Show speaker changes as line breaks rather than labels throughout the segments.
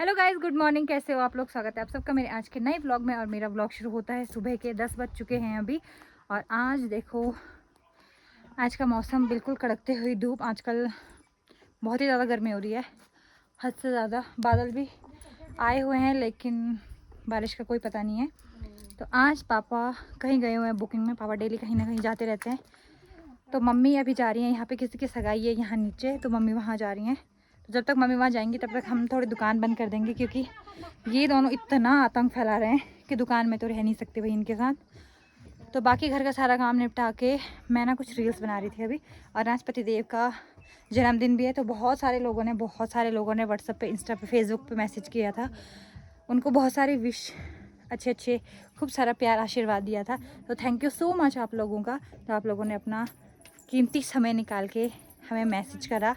Hello guys, good morning. कैसे हो आप लोग? स्वागत है आप सबका मेरे आज के नए व्लॉग में। और मेरा व्लॉग शुरू होता है सुबह के 10 बज चुके हैं अभी। और आज देखो, आज का मौसम बिल्कुल कड़कते हुई धूप। आजकल बहुत ही ज़्यादा गर्मी हो रही है, हद से ज़्यादा। बादल भी आए हुए हैं लेकिन बारिश का कोई पता नहीं है। तो आज पापा कहीं गए हुए हैं बुकिंग में। पापा डेली कहीं ना कहीं जाते रहते हैं। तो मम्मी अभी जा रही हैं, यहाँ पे किसी की सगाई है यहाँ नीचे, तो मम्मी वहाँ जा रही हैं। तो जब तक मम्मी वहाँ जाएंगी तब तक हम थोड़ी दुकान बंद कर देंगे, क्योंकि ये दोनों इतना आतंक फैला रहे हैं कि दुकान में तो रह नहीं सकते भाई इनके साथ। तो बाकी घर का सारा काम निपटा के मैं ना कुछ रील्स बना रही थी अभी। और आज पतिदेव का जन्मदिन भी है, तो बहुत सारे लोगों ने व्हाट्सएप पे, इंस्टा पे, फेसबुक पे मैसेज किया था। उनको बहुत सारे विश, अच्छे खूब सारा प्यार आशीर्वाद दिया था। तो थैंक यू सो मच आप लोगों का। तो आप लोगों ने अपना कीमती समय निकाल के हमें मैसेज करा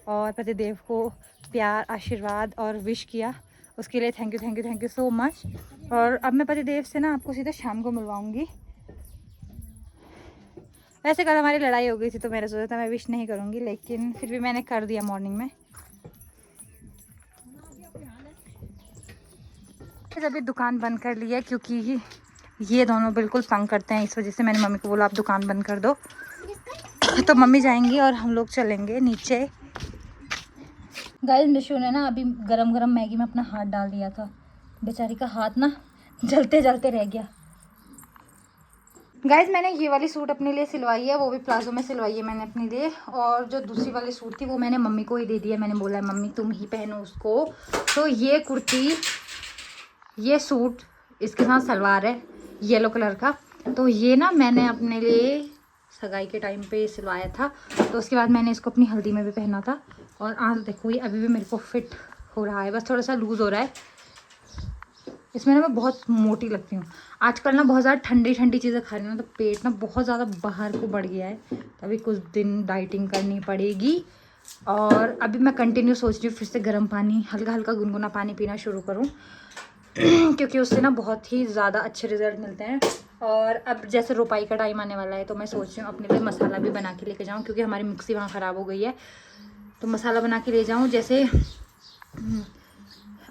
और पतिदेव को प्यार, आशीर्वाद और विश किया। उसके लिए थैंक यू सो मच। और अब मैं पतिदेव से ना आपको सीधा शाम को मिलवाऊंगी। वैसे कल हमारी लड़ाई हो गई थी तो मैंने सोचा था मैं विश नहीं करूंगी, लेकिन फिर भी मैंने कर दिया मॉर्निंग में। फिर अभी दुकान बंद कर ली है क्योंकि ये दोनों बिल्कुल तंग करते हैं। इस वजह से मैंने मम्मी को बोला आप दुकान बंद कर दो। तो मम्मी जाएंगी और हम लोग चलेंगे नीचे। गाइस, निशु ने ना अभी गरम गरम मैगी में अपना हाथ डाल दिया था। बेचारी का हाथ ना जलते जलते रह गया। गाइस, मैंने ये वाली सूट अपने लिए सिलवाई है, वो भी प्लाजो में सिलवाई है मैंने अपने लिए। और जो दूसरी वाली सूट थी वो मैंने मम्मी को ही दे दिया। मैंने बोला है मम्मी तुम ही पहनो उसको। तो ये कुर्ती, ये सूट, इसके साथ सलवार है येलो कलर का। तो ये ना मैंने अपने लिए सगाई के टाइम पे सिलवाया था। तो उसके बाद मैंने इसको अपनी हल्दी में भी पहना था। और आज देखो ये अभी भी मेरे को फिट हो रहा है, बस थोड़ा सा लूज़ हो रहा है। इसमें ना मैं बहुत मोटी लगती हूँ आजकल ना। बहुत ज़्यादा ठंडी ठंडी चीज़ें खा रही हूँ तो पेट ना बहुत ज़्यादा बाहर को बढ़ गया है। तो अभी कुछ दिन डाइटिंग करनी पड़ेगी। और अभी मैं कंटिन्यू सोच रही हूँ फिर से गर्म पानी, हल्का हल्का गुनगुना पानी पीना शुरू करूँ क्योंकि उससे ना बहुत ही ज़्यादा अच्छे रिजल्ट मिलते हैं। और अब जैसे रोपाई का टाइम आने वाला है तो मैं सोच रही हूँ अपने लिए मसाला भी बना के लेके जाऊँ, क्योंकि हमारी मिक्सी वहाँ ख़राब हो गई है। तो मसाला बना के ले जाऊँ। जैसे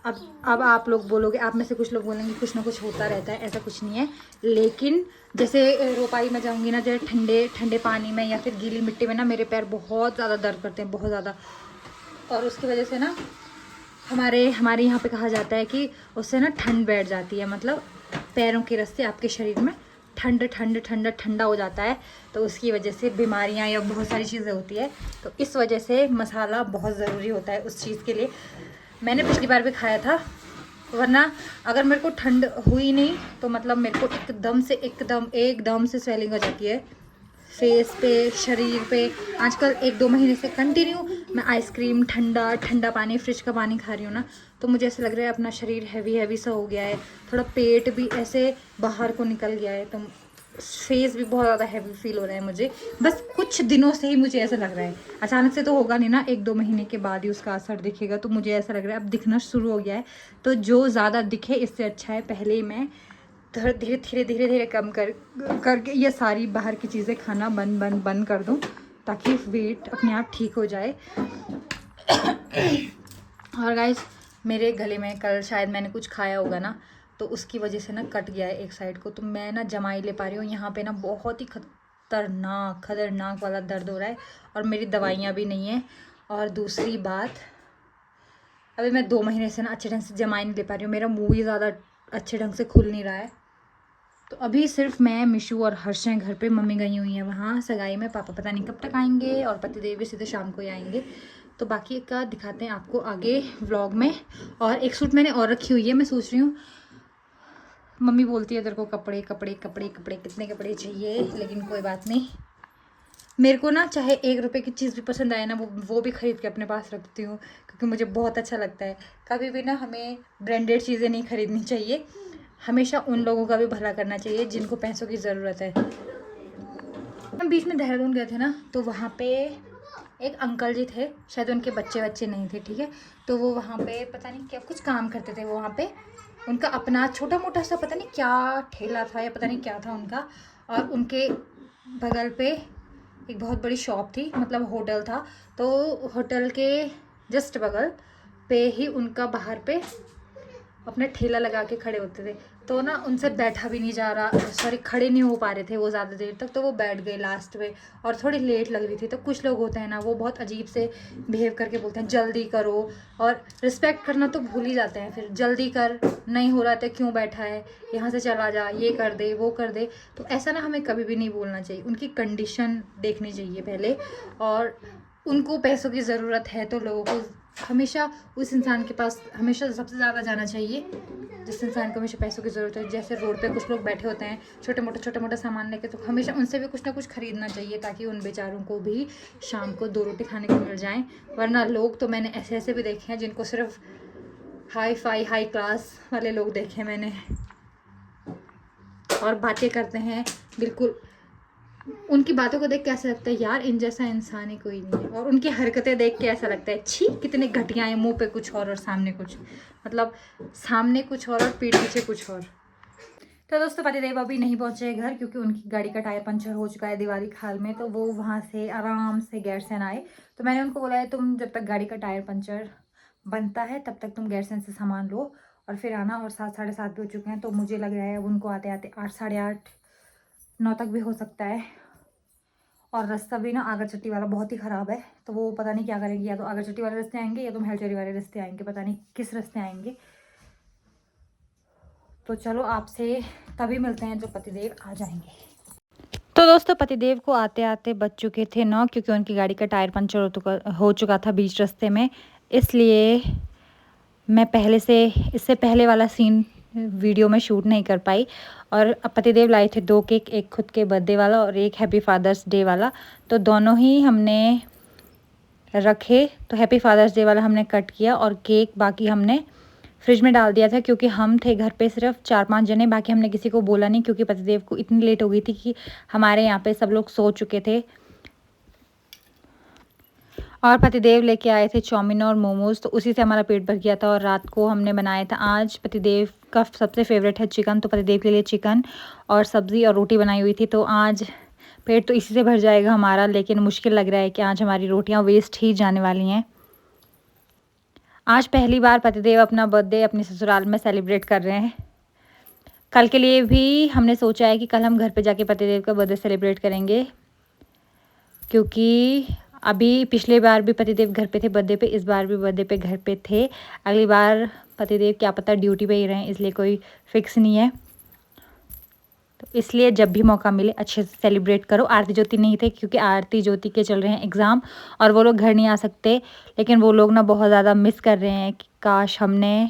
अब आप लोग बोलोगे, आप में से कुछ लोग बोलेंगे कुछ ना कुछ होता रहता है, ऐसा कुछ नहीं है। लेकिन जैसे रोपाई में जाऊँगी ना, जैसे ठंडे ठंडे पानी में या फिर गीली मिट्टी में ना मेरे पैर बहुत ज़्यादा दर्द करते हैं, बहुत ज़्यादा। और उसकी वजह से ना हमारे यहाँ पे कहा जाता है कि उससे ना ठंड बैठ जाती है, मतलब पैरों के रस्ते आपके शरीर में ठंडा हो जाता है। तो उसकी वजह से बीमारियां या बहुत सारी चीज़ें होती है। तो इस वजह से मसाला बहुत ज़रूरी होता है उस चीज़ के लिए। मैंने पिछली बार भी खाया था, वरना अगर मेरे को ठंड हुई नहीं तो मतलब मेरे को एकदम से स्वेलिंग हो जाती है फेस पे, शरीर पे। आजकल 1-2 महीने से कंटिन्यू मैं आइसक्रीम, ठंडा पानी, फ्रिज का पानी खा रही हूँ ना। तो मुझे ऐसा लग रहा है अपना शरीर हैवी सा हो गया है, थोड़ा पेट भी ऐसे बाहर को निकल गया है। तो फेस भी बहुत ज़्यादा हैवी फील हो रहा है मुझे। बस कुछ दिनों से ही मुझे ऐसा लग रहा है, अचानक से तो होगा नहीं ना, 1-2 महीने के बाद ही उसका असर दिखेगा। तो मुझे ऐसा लग रहा है अब दिखना शुरू हो गया है। तो जो ज़्यादा दिखे इससे अच्छा है पहले ही मैं धीरे धीरे कम करके ये सारी बाहर की चीज़ें खाना बंद कर दूँ, ताकि वेट अपने आप ठीक हो जाए। और गाइस, मेरे गले में कल शायद मैंने कुछ खाया होगा ना, तो उसकी वजह से ना कट गया है एक साइड को। तो मैं ना जमा ही ले पा रही हूँ। यहाँ पे ना बहुत ही खतरनाक वाला दर्द हो रहा है और मेरी दवाइयाँ भी नहीं है। और दूसरी बात, अभी मैं 2 महीने से ना अच्छे ढंग से जमा ही नहीं ले पा रही हूँ। मेरा मुँह ही ज़्यादा अच्छे ढंग से खुल नहीं रहा है। तो अभी सिर्फ मैं, मिशु और हर्ष हैं घर पे। मम्मी गई हुई हैं वहाँ सगाई में, पापा पता नहीं कब तक आएंगे, और पतिदेव भी सीधे शाम को ही आएंगे। तो बाकी का दिखाते हैं आपको आगे व्लॉग में। और एक सूट मैंने और रखी हुई है, मैं सोच रही हूँ, मम्मी बोलती है तेरे को कपड़े कितने कपड़े चाहिए, लेकिन कोई बात नहीं। मेरे को ना चाहे 1 रुपए की चीज़ भी पसंद आए ना, वो भी खरीद के अपने पास रखती हूँ, क्योंकि मुझे बहुत अच्छा लगता है। कभी भी ना हमें ब्रांडेड चीज़ें नहीं खरीदनी चाहिए, हमेशा उन लोगों का भी भला करना चाहिए जिनको पैसों की ज़रूरत है। हम बीच में देहरादून गए थे ना, तो वहाँ पे एक अंकल जी थे, शायद उनके बच्चे नहीं थे, ठीक है। तो वो वहाँ पे पता नहीं क्या कुछ काम करते थे। वो वहाँ पे उनका अपना छोटा मोटा सा पता नहीं क्या ठेला था या पता नहीं क्या था उनका। और उनके बगल पे एक बहुत बड़ी शॉप थी, मतलब होटल था। तो होटल के जस्ट बगल पे ही उनका बाहर पे अपना ठेला लगा के खड़े होते थे, तो ना उनसे बैठा भी नहीं जा रहा, सॉरी खड़े नहीं हो पा रहे थे वो ज़्यादा देर तक, तो वो बैठ गए लास्ट में और थोड़ी लेट लग रही थी। तो कुछ लोग होते हैं ना वो बहुत अजीब से बिहेव करके बोलते हैं जल्दी करो, और रिस्पेक्ट करना तो भूल ही जाते हैं। फिर जल्दी कर, नहीं हो रहा तो क्यों बैठा है, यहाँ से चला जा, ये कर दे वो कर दे। तो ऐसा ना हमें कभी भी नहीं बोलना चाहिए, उनकी कंडीशन देखनी चाहिए पहले। और उनको पैसों की ज़रूरत है तो लोगों को हमेशा उस इंसान के पास हमेशा सबसे ज़्यादा जाना चाहिए जिस इंसान को हमेशा पैसों की ज़रूरत है। जैसे रोड पे कुछ लोग बैठे होते हैं छोटे मोटे सामान लेके, तो हमेशा उनसे भी कुछ ना कुछ ख़रीदना चाहिए ताकि उन बेचारों को भी शाम को 2 रोटी खाने को मिल जाएं। वरना लोग तो मैंने ऐसे ऐसे भी देखे हैं जिनको सिर्फ हाई क्लास वाले लोग देखे मैंने, और बातें करते हैं बिल्कुल, उनकी बातों को देख के ऐसा लगता है यार इन जैसा इंसान ही कोई नहीं है, और उनकी हरकतें देख के ऐसा लगता है छी कितने घटिया हैं, मुंह पे कुछ और सामने कुछ, मतलब सामने कुछ और पीठ पीछे कुछ और। तो दोस्तों पतिदेव अभी नहीं पहुंचे घर क्योंकि उनकी गाड़ी का टायर पंचर हो चुका है दिवाली खाल में, तो वो वहाँ से आराम से गैरसैंण आए। तो मैंने उनको बोला है तुम जब तक गाड़ी का टायर पंचर बनता है तब तक तुम गैरसैंण से सामान लो और फिर आना। और 7 साढ़े 7 भी हो चुके हैं, तो मुझे लग रहा है अब उनको आते आते 8 साढ़े 8 9 तक भी हो सकता है। और रास्ता भी ना आगरचट्टी वाला बहुत ही ख़राब है, तो वो पता नहीं क्या करेंगे, या तो आगरचट्टी वाले रास्ते आएंगे या तो महलचरी वाले रास्ते आएंगे, पता नहीं किस रास्ते आएंगे। तो चलो आपसे तभी मिलते हैं जब पतिदेव आ जाएंगे। तो दोस्तों पतिदेव को आते आते बज चुके थे 9, क्योंकि उनकी गाड़ी का टायर पंचर हो चुका था बीच रास्ते में, इसलिए मैं इससे पहले वाला सीन वीडियो में शूट नहीं कर पाई। और पतिदेव लाए थे 2 केक, एक खुद के बर्थडे वाला और एक हैप्पी फादर्स डे वाला, तो दोनों ही हमने रखे। तो हैप्पी फादर्स डे वाला हमने कट किया और केक बाकी हमने फ्रिज में डाल दिया था, क्योंकि हम थे घर पे सिर्फ 4-5 जने, बाकी हमने किसी को बोला नहीं, क्योंकि पतिदेव को इतनी लेट हो गई थी कि हमारे यहाँ पे सब लोग सो चुके थे। और पतिदेव लेके आए थे चाउमीन और मोमोज़, तो उसी से हमारा पेट भर गया था। और रात को हमने बनाया था, आज पतिदेव का सबसे फेवरेट है चिकन, तो पतिदेव के लिए चिकन और सब्ज़ी और रोटी बनाई हुई थी। तो आज पेट तो इसी से भर जाएगा हमारा, लेकिन मुश्किल लग रहा है कि आज हमारी रोटियां वेस्ट ही जाने वाली हैं। आज पहली बार पतिदेव अपना बर्थडे अपने ससुराल में सेलिब्रेट कर रहे हैं। कल के लिए भी हमने सोचा है कि कल हम घर पे जाके पतिदेव का बर्थडे सेलिब्रेट करेंगे, क्योंकि अभी पिछले बार भी पतिदेव घर पे थे बर्थडे पे, इस बार भी बर्थडे पे घर पे थे। अगली बार पतिदेव क्या पता ड्यूटी पे ही रहें, इसलिए कोई फिक्स नहीं है। तो इसलिए जब भी मौका मिले अच्छे से सेलिब्रेट करो। आरती ज्योति नहीं थे क्योंकि आरती ज्योति के चल रहे हैं एग्ज़ाम और वो लोग घर नहीं आ सकते, लेकिन वो लोग ना बहुत ज़्यादा मिस कर रहे हैं कि काश हमने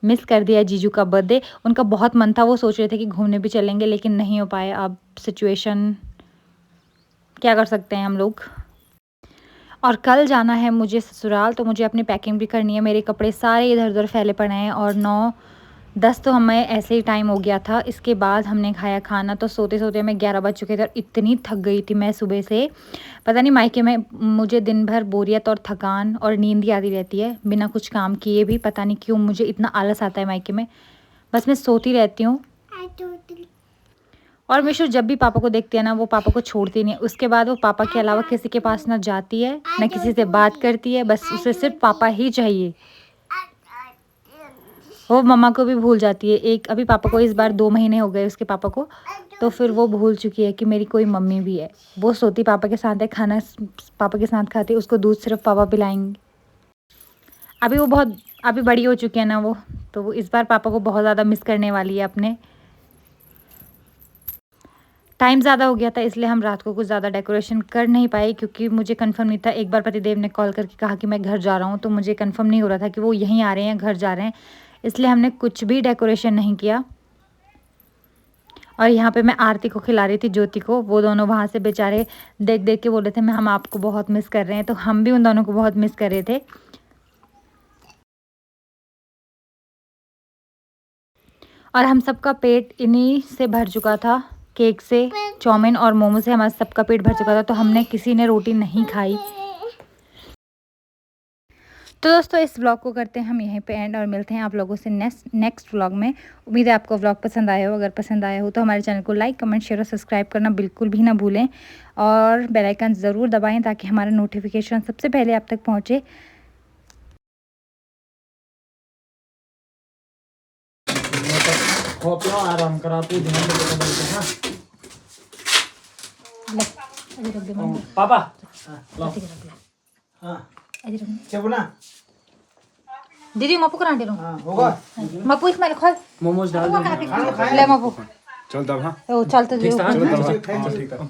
मिस कर दिया जीजू का बर्थडे। उनका बहुत मन था, वो सोच रहे थे कि घूमने भी चलेंगे, लेकिन नहीं हो पाए। अब सिचुएशन क्या कर सकते हैं हम लोग। और कल जाना है मुझे ससुराल, तो मुझे अपनी पैकिंग भी करनी है। मेरे कपड़े सारे इधर उधर फैले पड़े हैं और 9-10 तो हमें ऐसे ही टाइम हो गया था। इसके बाद हमने खाया खाना, तो सोते सोते मैं 11 बज चुके थे और इतनी थक गई थी मैं सुबह से। पता नहीं मायके में मुझे दिन भर बोरियत और थकान और नींद ही आती रहती है बिना कुछ काम किए भी। पता नहीं क्यों मुझे इतना आलस आता है मायके में, बस मैं सोती रहती हूँ। और मिशु जब भी पापा को देखती है ना, वो पापा को छोड़ती नहीं है। उसके बाद वो पापा के अलावा किसी के पास ना जाती है ना किसी से बात करती है, बस उसे सिर्फ पापा ही चाहिए। वो मम्मा को भी भूल जाती है। एक अभी पापा को इस बार 2 महीने हो गए उसके पापा को, तो फिर वो भूल चुकी है कि मेरी कोई मम्मी भी है। वो सोती पापा के साथ है, खाना पापा के साथ खाती है, उसको दूध सिर्फ पापा पिलाएंगे। अभी वो बहुत अभी बड़ी हो चुकी है ना वो, तो वो इस बार पापा को बहुत ज़्यादा मिस करने वाली है अपने। टाइम ज़्यादा हो गया था इसलिए हम रात को कुछ ज़्यादा डेकोरेशन कर नहीं पाए, क्योंकि मुझे कंफर्म नहीं था। एक बार पतिदेव ने कॉल करके कहा कि मैं घर जा रहा हूँ, तो मुझे कंफर्म नहीं हो रहा था कि वो यहीं आ रहे हैं घर जा रहे हैं, इसलिए हमने कुछ भी डेकोरेशन नहीं किया। और यहाँ पे मैं आरती को खिला रही थी, ज्योति को। वो दोनों वहाँ से बेचारे देख देख के बोल रहे थे मैं हम आपको बहुत मिस कर रहे हैं, तो हम भी उन दोनों को बहुत मिस कर रहे थे। और हम सबका पेट इन्हीं से भर चुका था, केक से, चाउमीन और मोमो से हमारा सबका पेट भर चुका था, तो हमने किसी ने रोटी नहीं खाई। तो दोस्तों इस व्लॉग को करते हैं हम यहीं पे एंड, और मिलते हैं आप लोगों से नेक्स्ट व्लॉग में। उम्मीद है आपको व्लॉग पसंद आया हो। अगर पसंद आया हो तो हमारे चैनल को लाइक, कमेंट, शेयर और सब्सक्राइब करना बिल्कुल भी ना भूलें, और बेल आइकन ज़रूर दबाएं ताकि हमारा नोटिफिकेशन सबसे पहले आप तक पहुँचे।
खो पियो आराम करा तू ध्यान दे के बैठ हां
ले अजी रख दे मम्मी
पापा लो
ठीक है रख ले
हां
अजी रख
चबना
दीदी मप्पू को रांटे लो
हां होगा
मप्पू इसमें खोल
मोमोज डाल दे
ले मप्पू
चल तब हाँ
ओ चल तो
ठीक है